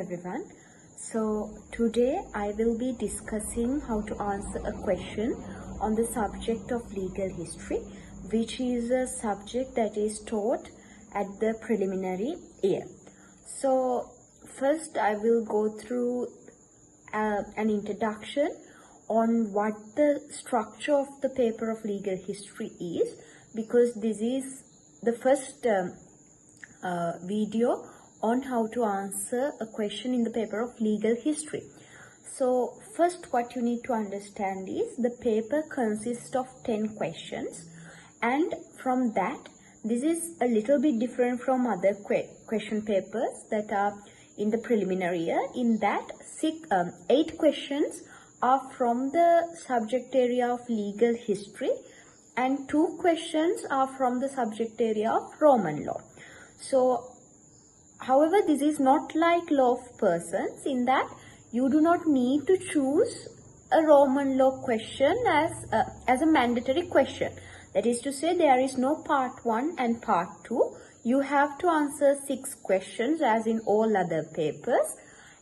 everyone. So today I will be discussing how to answer a question on the subject of legal history, which is a subject that is taught at the preliminary year. So first I will go through an introduction on what the structure of the paper of legal history is, because this is the first video on how to answer a question in the paper of legal history. So first what you need to understand is the paper consists of 10 questions, and from that this is a little bit different from other question papers that are in the preliminary year, in that 8 questions are from the subject area of legal history and 2 questions are from the subject area of Roman law. So however, this is not like law of persons, in that you do not need to choose a Roman law question as a mandatory question. That is to say, there is no part 1 and part 2. You have to answer 6 questions as in all other papers,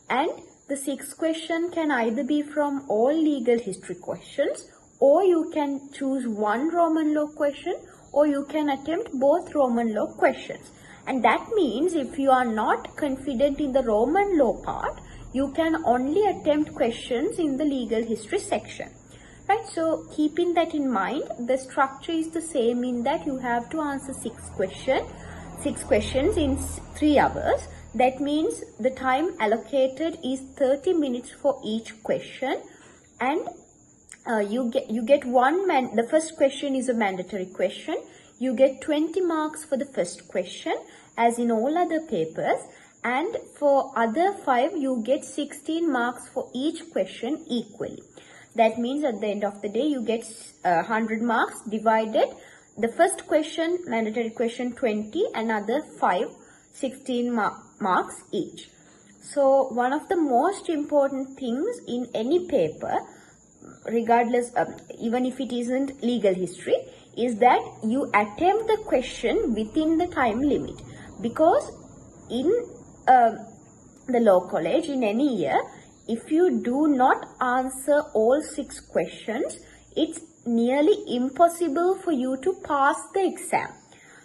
and the 6th question can either be from all legal history questions, or you can choose one Roman law question, or you can attempt both Roman law questions. And that means if you are not confident in the Roman law part, you can only attempt questions in the legal history section. Right? So keeping that in mind, the structure is the same in that you have to answer 6 questions in 3 hours. That means the time allocated is 30 minutes for each question, and you get the first question is a mandatory question. You get 20 marks for the first question as in all other papers, and for other 5 you get 16 marks for each question equally. That means at the end of the day you get 100 marks divided. The first question, mandatory question 20, another 5, 16 marks each. So one of the most important things in any paper, regardless even if it isn't legal history, is that you attempt the question within the time limit, because in the law college in any year, if you do not answer all 6 questions, it's nearly impossible for you to pass the exam.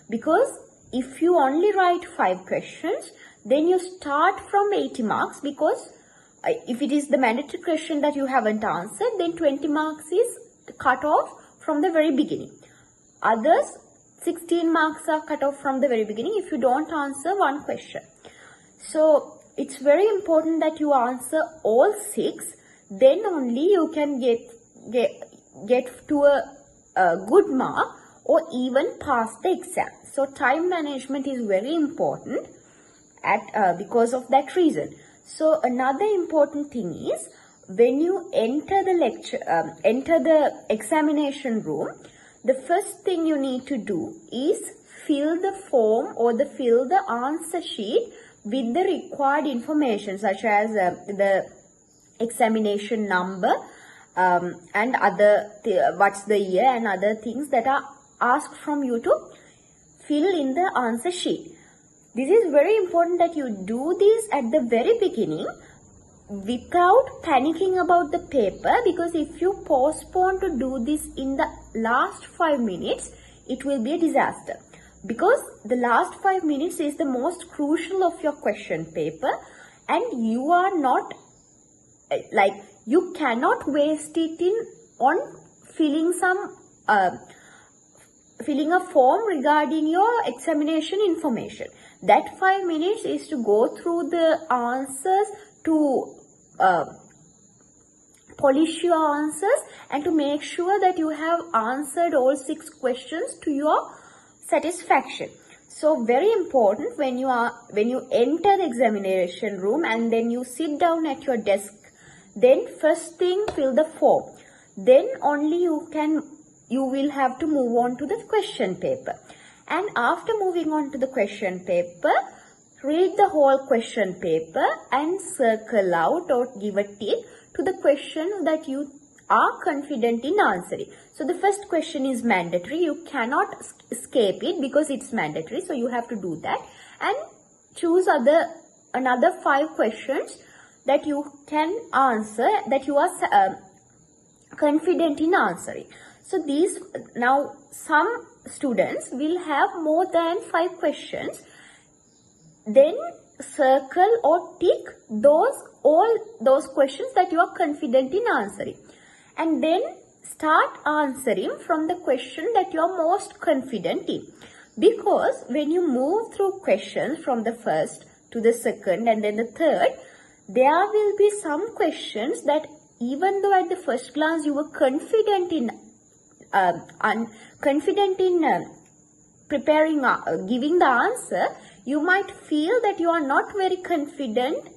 Because if you only write 5 questions, then you start from 80 marks, because if it is the mandatory question that you haven't answered, then 20 marks is cut off from the very beginning. Others, 16 marks are cut off from the very beginning if you don't answer one question. So it's very important that you answer all 6, then only you can get to a good mark or even pass the exam. So time management is very important because of that reason. So another important thing is, when you enter the examination room, the first thing you need to do is fill the form or fill the answer sheet with the required information, such as the examination number and other what's the year and other things that are asked from you to fill in the answer sheet. This is very important that you do this at the very beginning without panicking about the paper, because if you postpone to do this in the last 5 minutes, it will be a disaster. Because the last 5 minutes is the most crucial of your question paper, and you are not you cannot waste it on filling a form regarding your examination information. That 5 minutes is to go through the answers, to polish your answers, and to make sure that you have answered all 6 questions to your satisfaction. So very important, when you enter the examination room and then you sit down at your desk, then first thing fill the form. Then only you will have to move on to the question paper. And after moving on to the question paper, read the whole question paper and circle out or give a tick to the questions that you are confident in answering. So the first question is mandatory. You cannot escape it because it's mandatory. So you have to do that and choose other another 5 questions that you can answer, that you are confident in answering. So these, now some students will have more than 5 questions. Then circle or tick all those questions that you are confident in answering, and then start answering from the question that you are most confident in. Because when you move through questions from the first to the second and then the third, there will be some questions that even though at the first glance you were confident in preparing, giving the answer, you might feel that you are not very confident,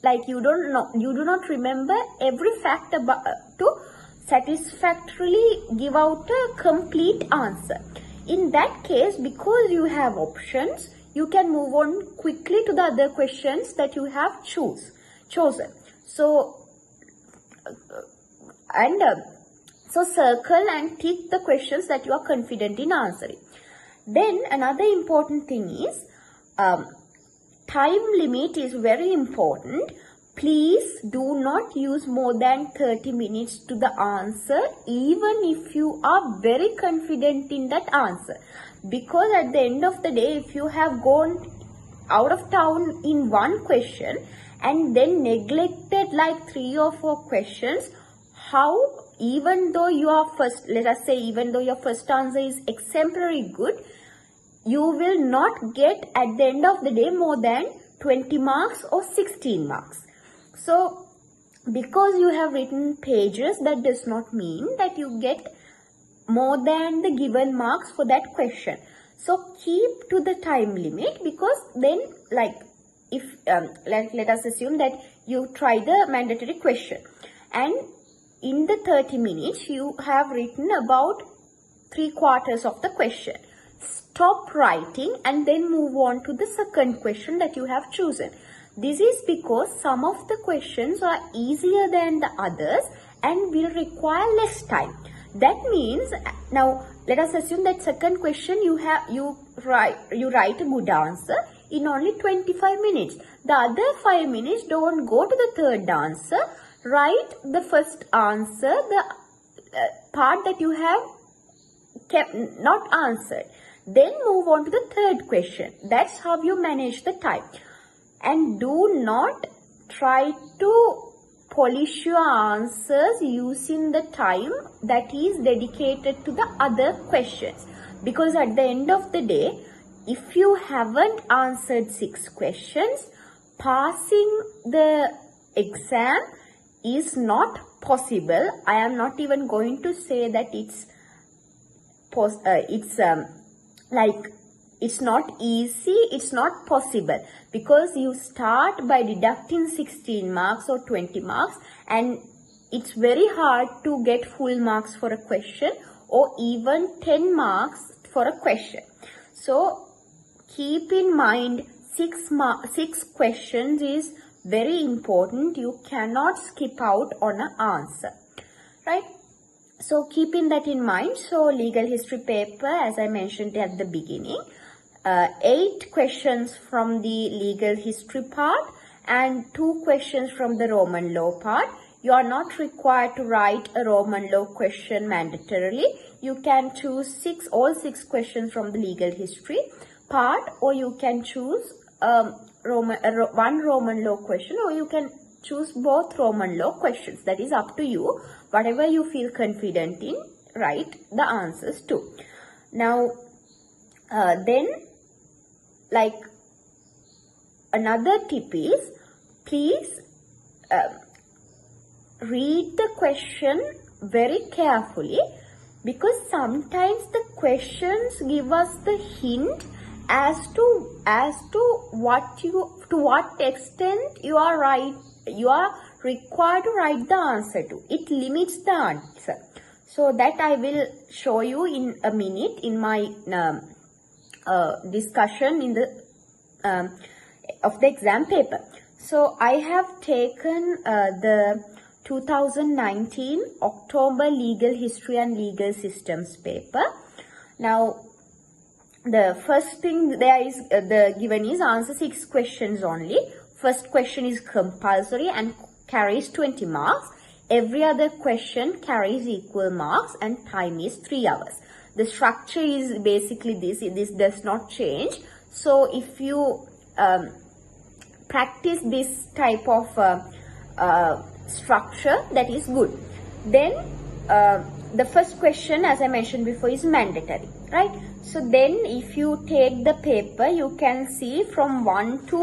like you do not remember every fact about to satisfactorily give out a complete answer. In that case, because you have options, you can move on quickly to the other questions that you have chosen. So circle and tick the questions that you are confident in answering. Then another important thing is time limit is very important. Please do not use more than 30 minutes to the answer, even if you are very confident in that answer. Because at the end of the day, if you have gone out of town in one question and then neglected like 3 or 4 questions, how, even though you are first, let us say, even though your first answer is exemplary good, you will not get at the end of the day more than 20 marks or 16 marks. So because you have written pages, that does not mean that you get more than the given marks for that question. So keep to the time limit, because then, like, if let us assume that you try the mandatory question and in the 30 minutes you have written about 3/4 of the question. Stop writing and then move on to the second question that you have chosen. This is because some of the questions are easier than the others and will require less time. That means, now let us assume that second question you write a good answer in only 25 minutes. The other 5 minutes, don't go to the third answer. Write the first answer, the part that you have kept not answered. Then move on to the third question. That's how you manage the time. And do not try to polish your answers using the time that is dedicated to the other questions. Because at the end of the day, if you haven't answered 6 questions, passing the exam is not possible. I am not even going to say that it's not easy, it's not possible, because you start by deducting 16 marks or 20 marks, and it's very hard to get full marks for a question or even 10 marks for a question. So keep in mind 6 questions is very important. You cannot skip out on an answer, right? So keeping that in mind, so legal history paper, as I mentioned at the beginning, 8 questions from the legal history part and 2 questions from the Roman law part. You are not required to write a Roman law question mandatorily. You can choose all 6 questions from the legal history part, or you can choose one Roman law question, or you can choose both Roman law questions. That is up to you. Whatever you feel confident in, write the answers to. Now, then, like, another tip is, please read the question very carefully, because sometimes the questions give us the hint as to what extent you are required to write the answer to. It limits the answer. So that I will show you in a minute in my discussion in the of the exam paper. So I have taken the 2019 October Legal History and Legal Systems paper. Now, the first thing there is given is answer 6 questions only. first question is compulsory and carries 20 marks. Every other question carries equal marks and time is 3 hours. The structure is basically this. This does not change. So if you practice this type of structure, that is good. Then the first question, as I mentioned before, is mandatory, right? So then if you take the paper, you can see from 1 to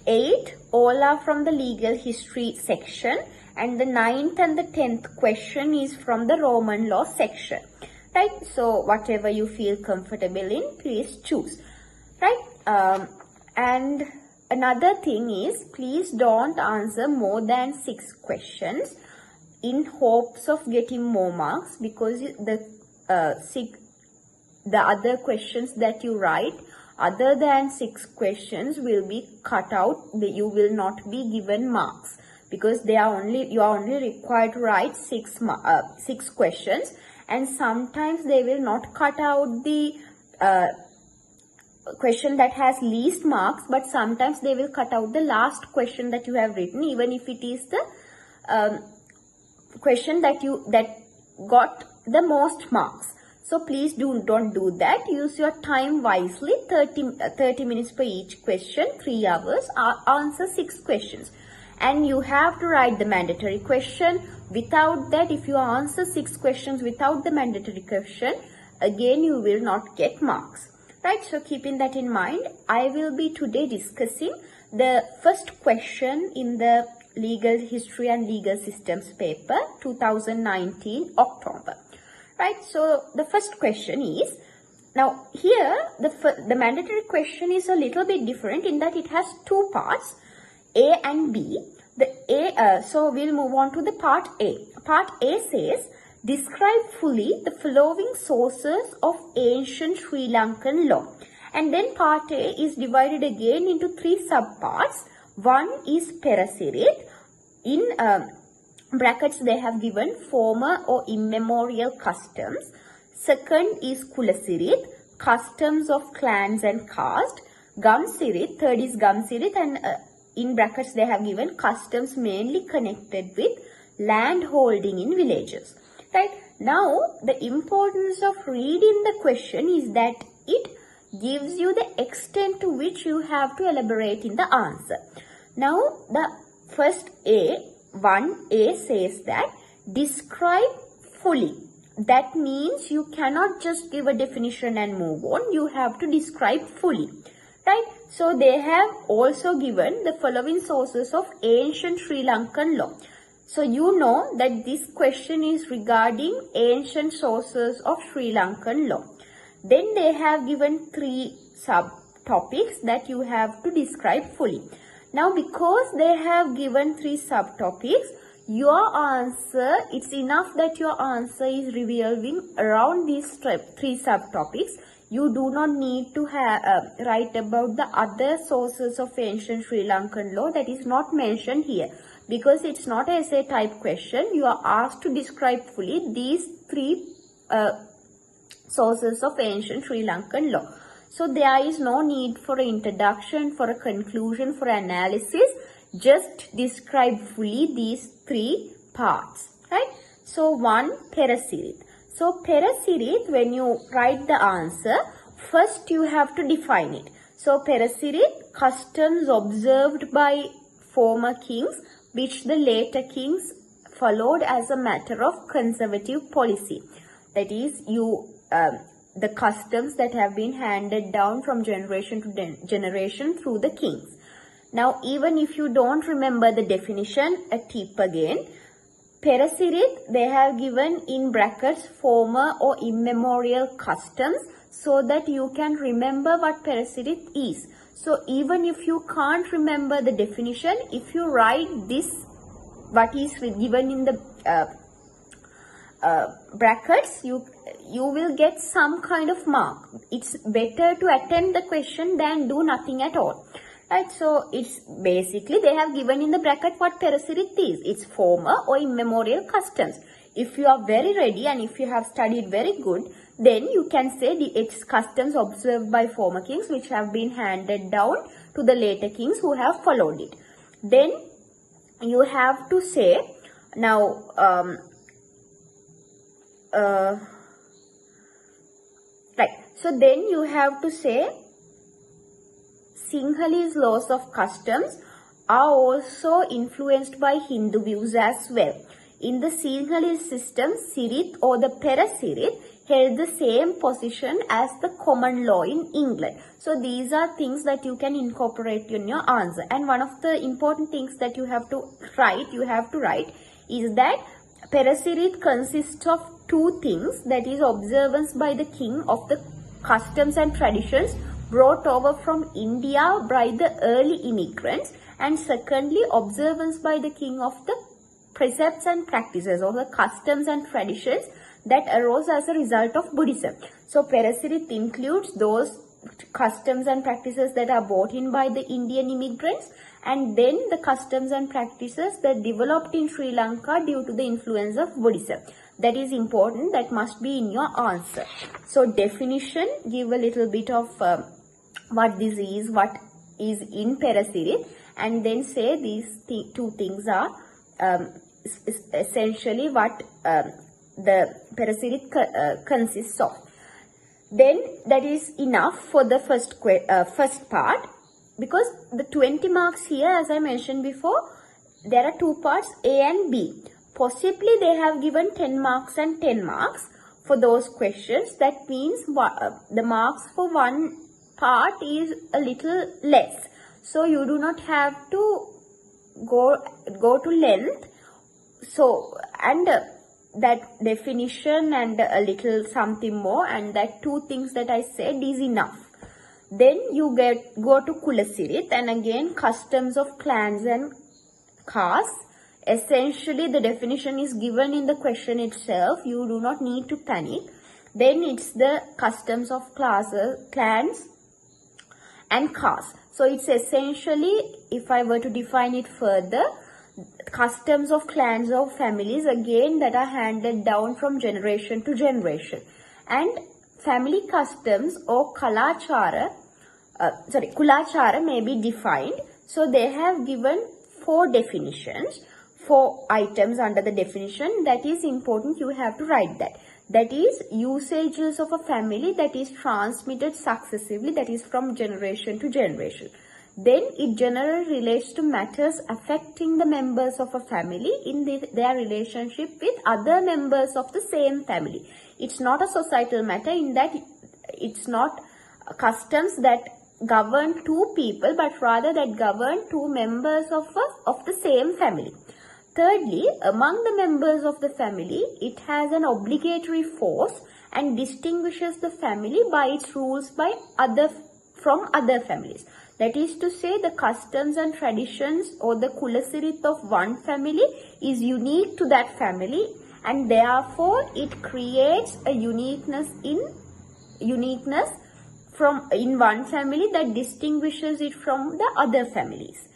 8 all are from the legal history section, and the 9th and the 10th question is from the Roman law section, right? So whatever you feel comfortable in, please choose, right? And another thing is, please don't answer more than 6 questions in hopes of getting more marks, because the other questions that you write other than 6 questions will be cut out. You will not be given marks, because you are only required to write 6 questions, and sometimes they will not cut out the question that has least marks, but sometimes they will cut out the last question that you have written, even if it is the question that got the most marks. So please don't do that. Use your time wisely. 30 minutes per each question, 3 hours. Answer 6 questions. And you have to write the mandatory question. Without that, if you answer 6 questions without the mandatory question, again you will not get marks. Right? So keeping that in mind, I will be today discussing the first question in the Legal History and Legal Systems paper 2019 October. Right, so the first question is, now here the mandatory question is a little bit different in that it has 2 parts, A and B. So we'll move on to the part A. Part A says, describe fully the following sources of ancient Sri Lankan law. And then part A is divided again into 3 subparts. One is Perasirit. In brackets they have given former or immemorial customs. Second is Kulasirit, customs of clans and caste. Gamsirit, third is Gamsirit, and in brackets they have given customs mainly connected with land holding in villages. Right, now the importance of reading the question is that it gives you the extent to which you have to elaborate in the answer. Now the first A, 1A says that describe fully. That means you cannot just give a definition and move on. You have to describe fully, right? So they have also given the following sources of ancient Sri Lankan law. So you know that this question is regarding ancient sources of Sri Lankan law. Then they have given 3 subtopics that you have to describe fully. Now, because they have given 3 subtopics, your answer, it's enough that your answer is revolving around these 3 subtopics. You do not need to write about the other sources of ancient Sri Lankan law that is not mentioned here, because it's not an essay type question. You are asked to describe fully these 3 sources of ancient Sri Lankan law. So there is no need for an introduction, for a conclusion, for analysis. Just describe fully these 3 parts, right? So 1, Perasirit. So Perasirit, when you write the answer, first you have to define it. So Perasirit, customs observed by former kings, which the later kings followed as a matter of conservative policy. That is, the customs that have been handed down from generation to generation through the kings. Now, even if you don't remember the definition, a tip again. Perasirit, they have given in brackets former or immemorial customs, so that you can remember what Perasirit is. So even if you can't remember the definition, if you write this, what is given in the brackets, you will get some kind of mark. It's better to attempt the question than do nothing at all. Right, so it's basically they have given in the bracket what Perasirit is. It's former or immemorial customs. If you are very ready and if you have studied very good, then you can say it's customs observed by former kings which have been handed down to the later kings who have followed it. Then you have to say, now right, so then you have to say Sinhalese laws of customs are also influenced by Hindu views as well. In the Sinhalese system, Sirit or the Pera Sirit held the same position as the common law in England. So these are things that you can incorporate in your answer. And one of the important things that you have to write is that Pera Sirit consists of two things, that is observance by the king of the customs and traditions brought over from India by the early immigrants, and secondly observance by the king of the precepts and practices or the customs and traditions that arose as a result of Buddhism. So Pera Sirit includes those customs and practices that are brought in by the Indian immigrants, and then the customs and practices that developed in Sri Lanka due to the influence of Buddhism. That is important, that must be in your answer. So definition, give a little bit of what this is, what is in Pera Sirit, and then say these two things are essentially what the Pera Sirit consists of. Then that is enough for the first part, because the 20 marks here, as I mentioned before, there are two parts, A and B. Possibly they have given 10 marks and 10 marks for those questions. That means the marks for one part is a little less. So you do not have to go to length. So, and that definition and a little something more, and that two things that I said is enough. Then you go to Kula Sirit, and again customs of clans and castes. Essentially the definition is given in the question itself. You do not need to panic. Then it's the customs of clans and castes. So it's essentially, if I were to define it further, customs of clans or families again that are handed down from generation to generation. And family customs or kulachara may be defined. So they have given 4 definitions, 4 items under the definition. That is important, you have to write that. That is usages of a family that is transmitted successively, that is from generation to generation. Then it generally relates to matters affecting the members of a family in their relationship with other members of the same family. It's not a societal matter in that it's not customs that govern 2 people, but rather that govern 2 members of the same family. Thirdly, among the members of the family, it has an obligatory force and distinguishes the family by its rules from other families. That is to say, the customs and traditions or the Kula Sirit of one family is unique to that family, and therefore it creates a uniqueness in one family that distinguishes it from the other families.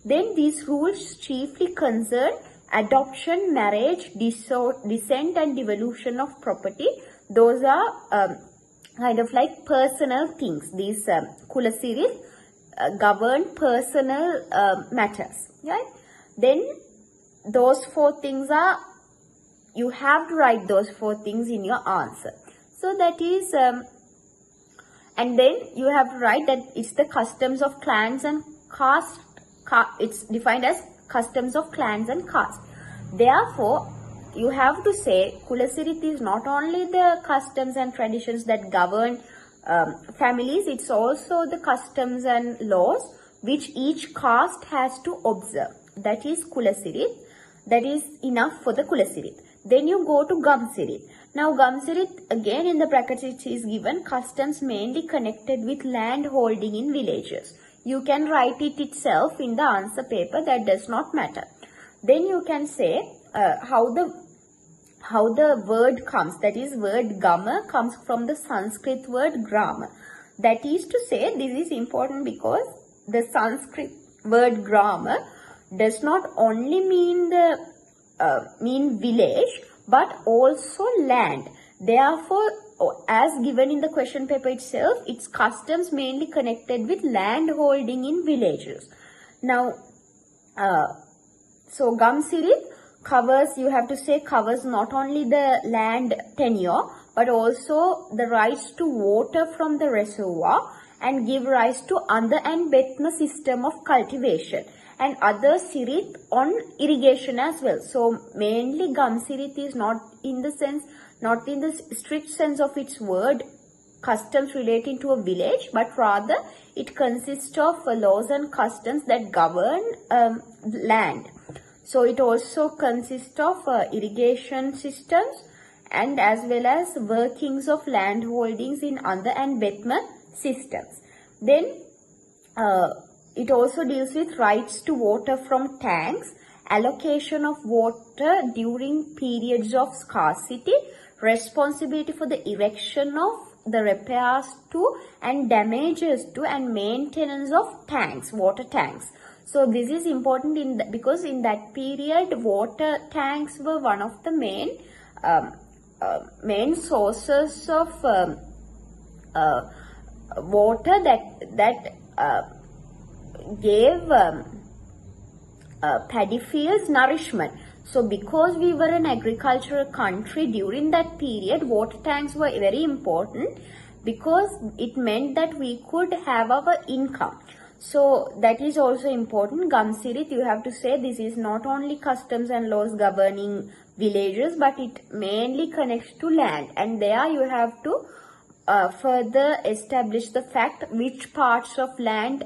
Then these rules chiefly concern adoption, marriage, descent and devolution of property. Those are kind of like personal things. These Kula Sirit govern personal matters, right? Then those 4 things are, you have to write those 4 things in your answer. So that is, and then you have to write that it's the customs of clans and castes. It's defined as customs of clans and castes. Therefore, you have to say Kula Sirit is not only the customs and traditions that govern families, it's also the customs and laws which each caste has to observe. That is Kula Sirit. That is enough for the Kula Sirit. Then you go to Gam Sirit. Now Gam Sirit, again in the brackets it is given customs mainly connected with land holding in villages. You can write it itself in the answer paper, that does not matter. Then you can say how the word comes, that is word Gama comes from the Sanskrit word Grama. That is to say, this is important because the Sanskrit word Grama does not only mean village but also land. Therefore, as given in the question paper itself, it's customs mainly connected with land holding in villages. Now, so Gamsirit covers, you have to say, covers not only the land tenure, but also the rights to water from the reservoir and give rise to Andha and Betna system of cultivation, and other Sirit on irrigation as well. So mainly Gamsirit is not in the strict sense of its word, customs relating to a village, but rather it consists of laws and customs that govern land. So it also consists of irrigation systems and as well as workings of land holdings in Andha and Betma systems. Then it also deals with rights to water from tanks, allocation of water during periods of scarcity, responsibility for the erection of the repairs to and damages to and maintenance of tanks, water tanks. So this is important because in that period water tanks were one of the main sources of water that gave paddy fields nourishment. So because we were an agricultural country during that period, water tanks were very important because it meant that we could have our income. So that is also important. Gamsirit, you have to say, this is not only customs and laws governing villages, but it mainly connects to land. And there you have to further establish the fact which parts of land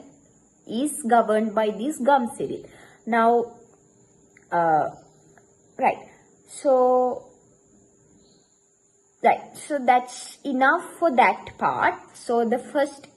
is governed by this Gamsirit. Now, so that's enough for that part. So the first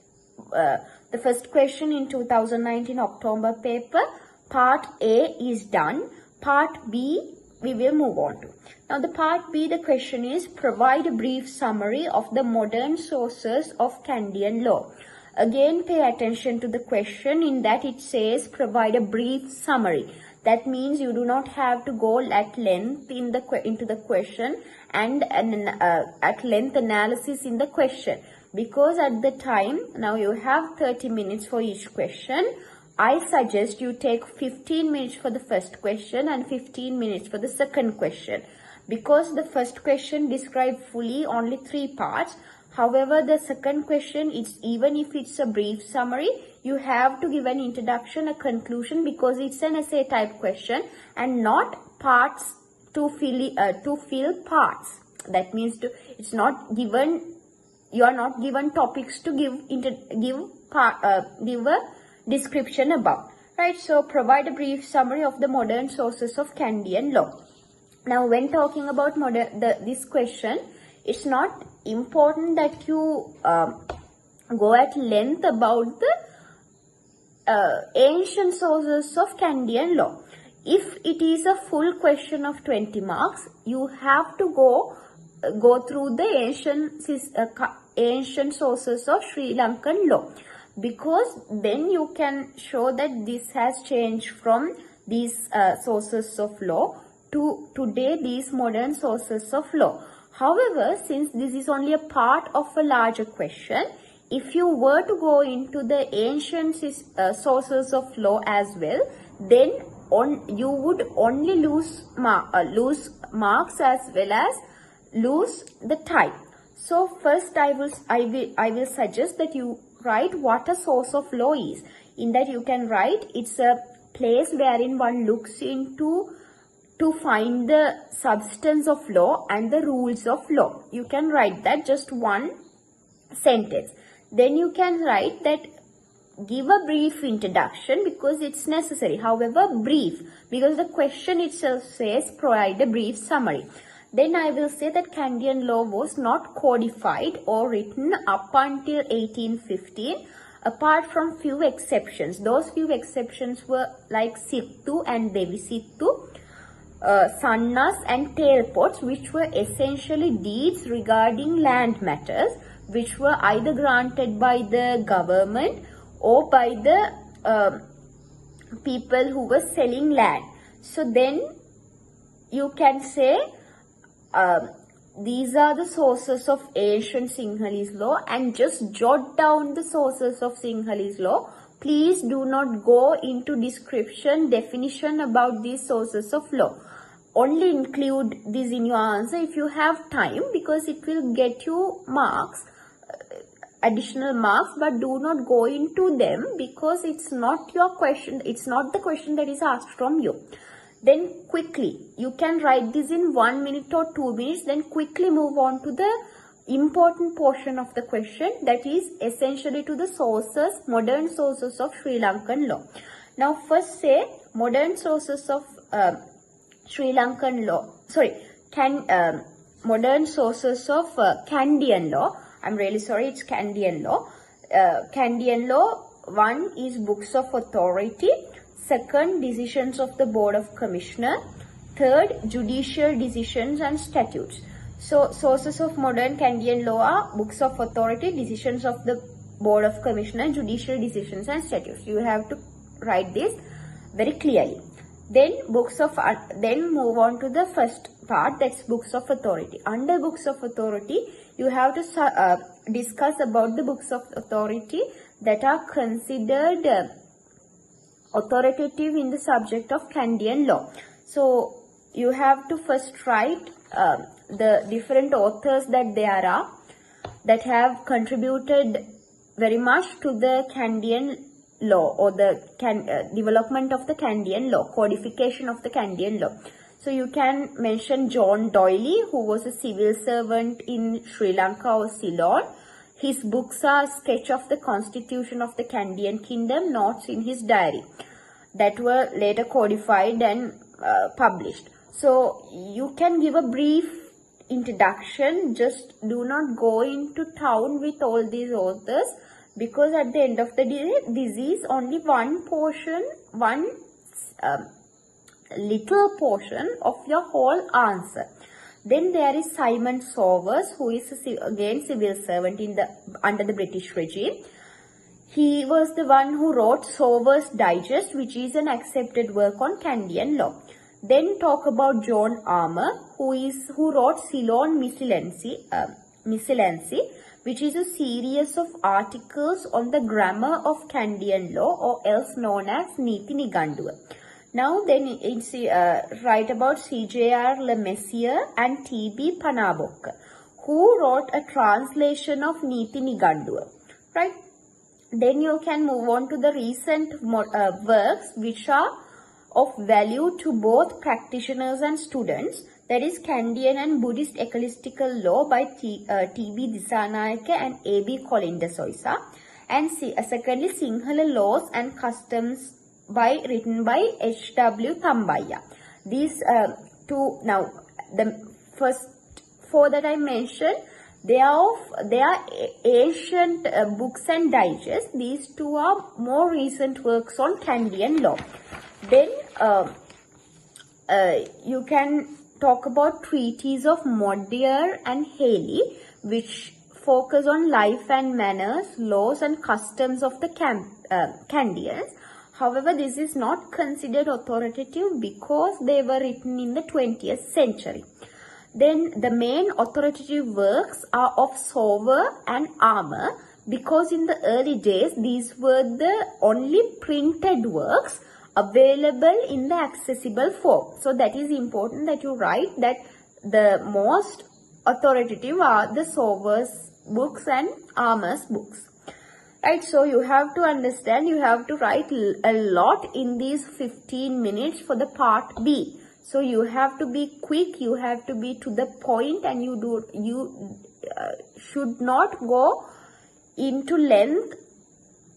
question in 2019 October paper, part A is done. Part B we will move on to. Now the part B, the question is, provide a brief summary of the modern sources of Kandyan law. Again, pay attention to the question in that it says provide a brief summary. That means you do not have to go at length into the question and at length analysis in the question, because at the time, now you have 30 minutes for each question. I suggest you take 15 minutes for the first question and 15 minutes for the second question, because the first question describes fully only 3 parts. However, the second question, even if it's a brief summary, you have to give an introduction, a conclusion, because it's an essay type question and not parts to fill parts. That means it's not given. You are not given topics to give a description about. Right. So provide a brief summary of the modern sources of Kandyan law. Now, when talking about this question, it's not important that you go at length about the ancient sources of Kandyan law. If it is a full question of 20 marks, you have to go through the ancient sources of Sri Lankan law, because then you can show that this has changed from these sources of law to today these modern sources of law. However, since this is only a part of a larger question, if you were to go into the ancient sources of law as well, then you would only lose marks as well as lose the time. So first I will suggest that you write what a source of law is. In that you can write, it's a place wherein one looks into to find the substance of law and the rules of law. You can write that just one sentence. Then you can write that give a brief introduction, because it's necessary. However, brief, because the question itself says provide a brief summary. Then I will say that Kandyan law was not codified or written up until 1815, apart from few exceptions. Those few exceptions were like Sittu and Devi Sittu, Sannas and Tailpots, which were essentially deeds regarding land matters, which were either granted by the government or by the people who were selling land. So then you can say these are the sources of ancient Sinhalese law, and just jot down the sources of Sinhalese law. Please do not go into description, definition about these sources of law. Only include this in your answer if you have time, because it will get you marks, additional marks, but do not go into them because it's not your question, it's not the question that is asked from you. Then quickly, you can write this in 1 minute or 2 minutes, then quickly move on to the important portion of the question, that is essentially to the sources, modern sources of Sri Lankan law. Now first say modern sources of Sri Lankan law, modern sources of Kandyan law. I'm really sorry, it's Kandyan law. Kandyan law, one is books of authority, second, decisions of the Board of Commissioner, third, judicial decisions and statutes. So, sources of modern Kandyan law are books of authority, decisions of the Board of Commissioner, judicial decisions and statutes. You have to write this very clearly. Then then move on to the first part, that's books of authority. Under books of authority, you have to discuss about the books of authority that are considered authoritative in the subject of Kandyan law. So you have to first write the different authors that there are that have contributed very much to the Kandyan law, or the development of the Kandyan law, codification of the Kandyan law. So you can mention John Doyley, who was a civil servant in Sri Lanka or Ceylon. His books are Sketch of the Constitution of the Kandyan Kingdom, Notes in his diary, that were later codified and published. So you can give a brief introduction, just do not go into town with all these authors, because at the end of the day, this is only one portion, one little portion of your whole answer. Then there is Simon Sowers, who is again civil servant under the British regime. He was the one who wrote Sowers Digest, which is an accepted work on Kandyan law. Then talk about John Armour, who wrote Ceylon Miscellaneity, which is a series of articles on the grammar of Kandyan law, or else known as Niti Niganduwa. Now then it's write about C.J.R. Le Messier and T.B. Panabokka, who wrote a translation of Niti Niganduwa, right? Then you can move on to the recent works which are of value to both practitioners and students, that is Kandyan and Buddhist Ecclesiastical Law by T.B. Disanayake and A.B. Kolinda Soisa, and secondly Sinhala Laws and Customs written by H.W. Thambaya. These two, now the first four that I mentioned, they are ancient books and digests. These two are more recent works on Kandyan law. Then you can talk about treatises of Modier and Haley, which focus on life and manners, laws and customs of the Kandyans. However, this is not considered authoritative because they were written in the 20th century. Then the main authoritative works are of Sower and Armour, because in the early days these were the only printed works available in the accessible form. So that is important that you write that the most authoritative are the Sower's books and Armour's books. Right, so you have to understand, you have to write a lot in these 15 minutes for the part B. So you have to be quick, you have to be to the point, and you should not go into length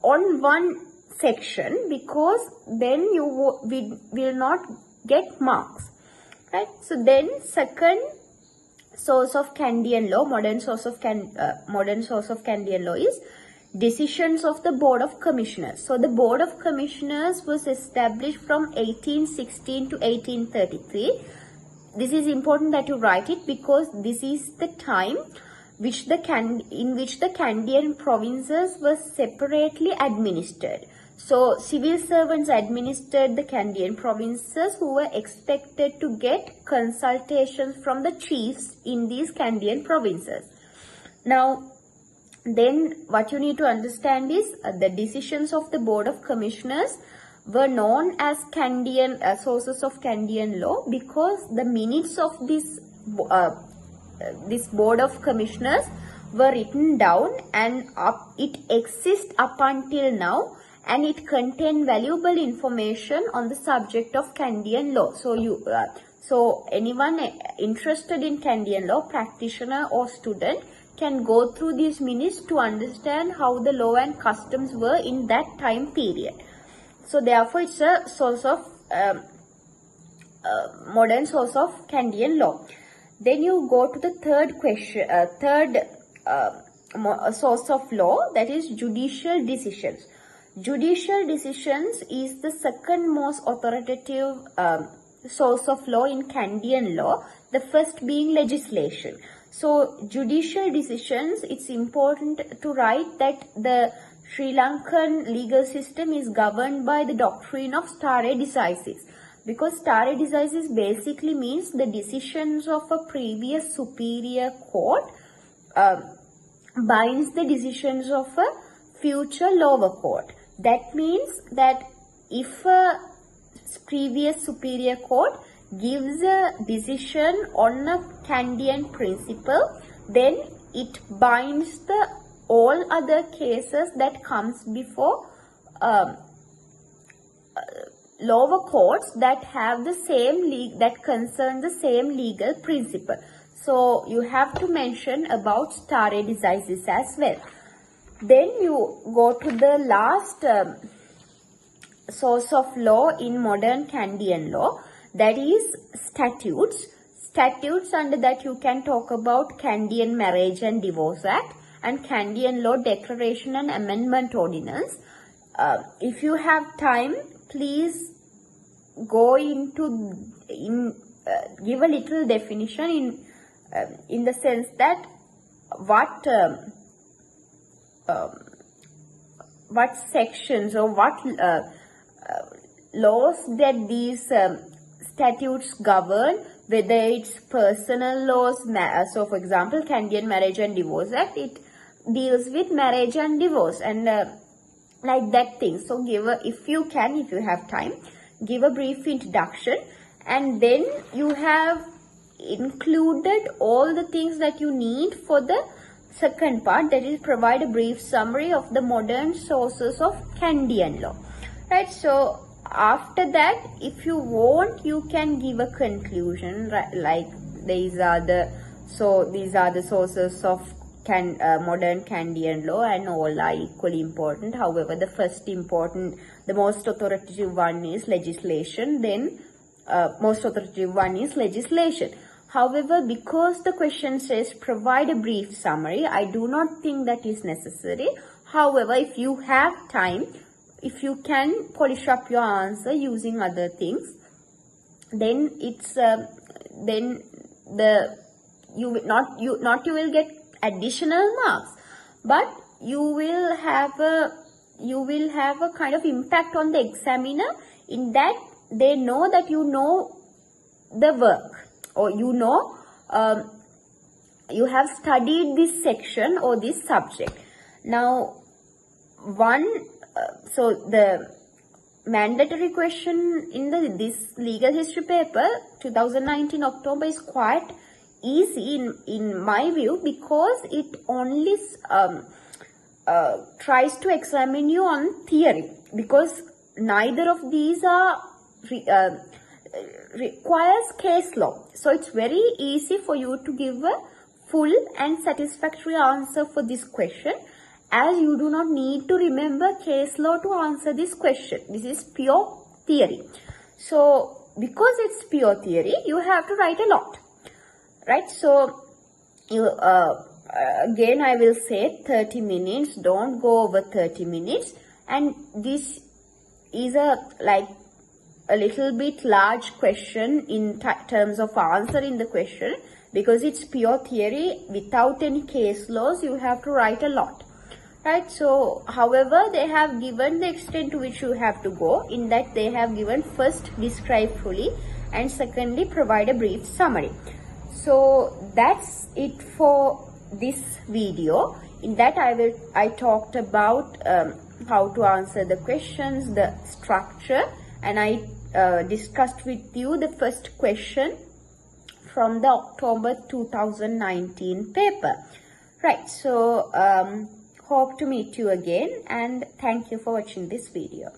on one section, because then you will not get marks. Right, so then second source of Kandyan law, modern source of Kandyan law is decisions of the Board of Commissioners. So the Board of Commissioners was established from 1816 to 1833. This is important that you write it, because this is the time in which the Kandyan provinces were separately administered. So civil servants administered the Kandyan provinces who were expected to get consultations from the chiefs in these Kandyan provinces. Now, then what you need to understand is the decisions of the Board of Commissioners were known as Kandyan sources of Kandyan law because the minutes of this Board of Commissioners were written down, and it exists up until now, and it contains valuable information on the subject of Kandyan law. So anyone interested in Kandyan law, practitioner or student, can go through these minutes to understand how the law and customs were in that time period. So therefore, it's a source of modern source of Kandyan law. Then you go to the third question, source of law, that is judicial decisions. Judicial decisions is the second most authoritative source of law in Kandyan law, the first being legislation. So judicial decisions, it's important to write that the Sri Lankan legal system is governed by the doctrine of stare decisis, because stare decisis basically means the decisions of a previous superior court binds the decisions of a future lower court. That means that if a previous superior court gives a decision on a Kandyan principle, then it binds the all other cases that comes before lower courts that have the same that concern the same legal principle. So you have to mention about stare decisis as well. Then you go to the last source of law in modern Kandyan law, that is statutes. Statutes, under that you can talk about Kandyan Marriage and Divorce Act and Kandyan Law Declaration and Amendment Ordinance. If you have time, please go give a little definition in the sense that what sections or what laws that these statutes govern, whether it's personal laws. So for example, Kandyan Marriage and Divorce Act, it deals with marriage and divorce and like that thing. So if you have time, give a brief introduction, and then you have included all the things that you need for the second part, that is provide a brief summary of the modern sources of Kandyan law. Right, so after that, if you want, you can give a conclusion, right? Like these are the sources of modern Kandyan law, and all are equally important. However, the most authoritative one is legislation. Then most authoritative one is legislation. However, because the question says provide a brief summary, I do not think that is necessary. However, if you have time, if you can polish up your answer using other things, then it's you will get additional marks, but you will have a kind of impact on the examiner, in that they know that you know the work, or you have studied this section or this subject. Now so the mandatory question in this legal history paper 2019 October is quite easy in my view, because it only tries to examine you on theory, because neither of these requires case law. So it's very easy for you to give a full and satisfactory answer for this question, as you do not need to remember case law to answer this question. This is pure theory. So because it's pure theory, you have to write a lot. Right, so you again I will say 30 minutes, don't go over 30 minutes, and this is a little bit large question in terms of answering the question, because it's pure theory without any case laws. You have to write a lot. right? So however, they have given the extent to which you have to go. In that, they have given first describe fully and secondly provide a brief summary. So that's it for this video. In that, I talked about how to answer the questions, the structure, and I discussed with you the first question from the October 2019 paper. Right, so hope to meet you again, and thank you for watching this video.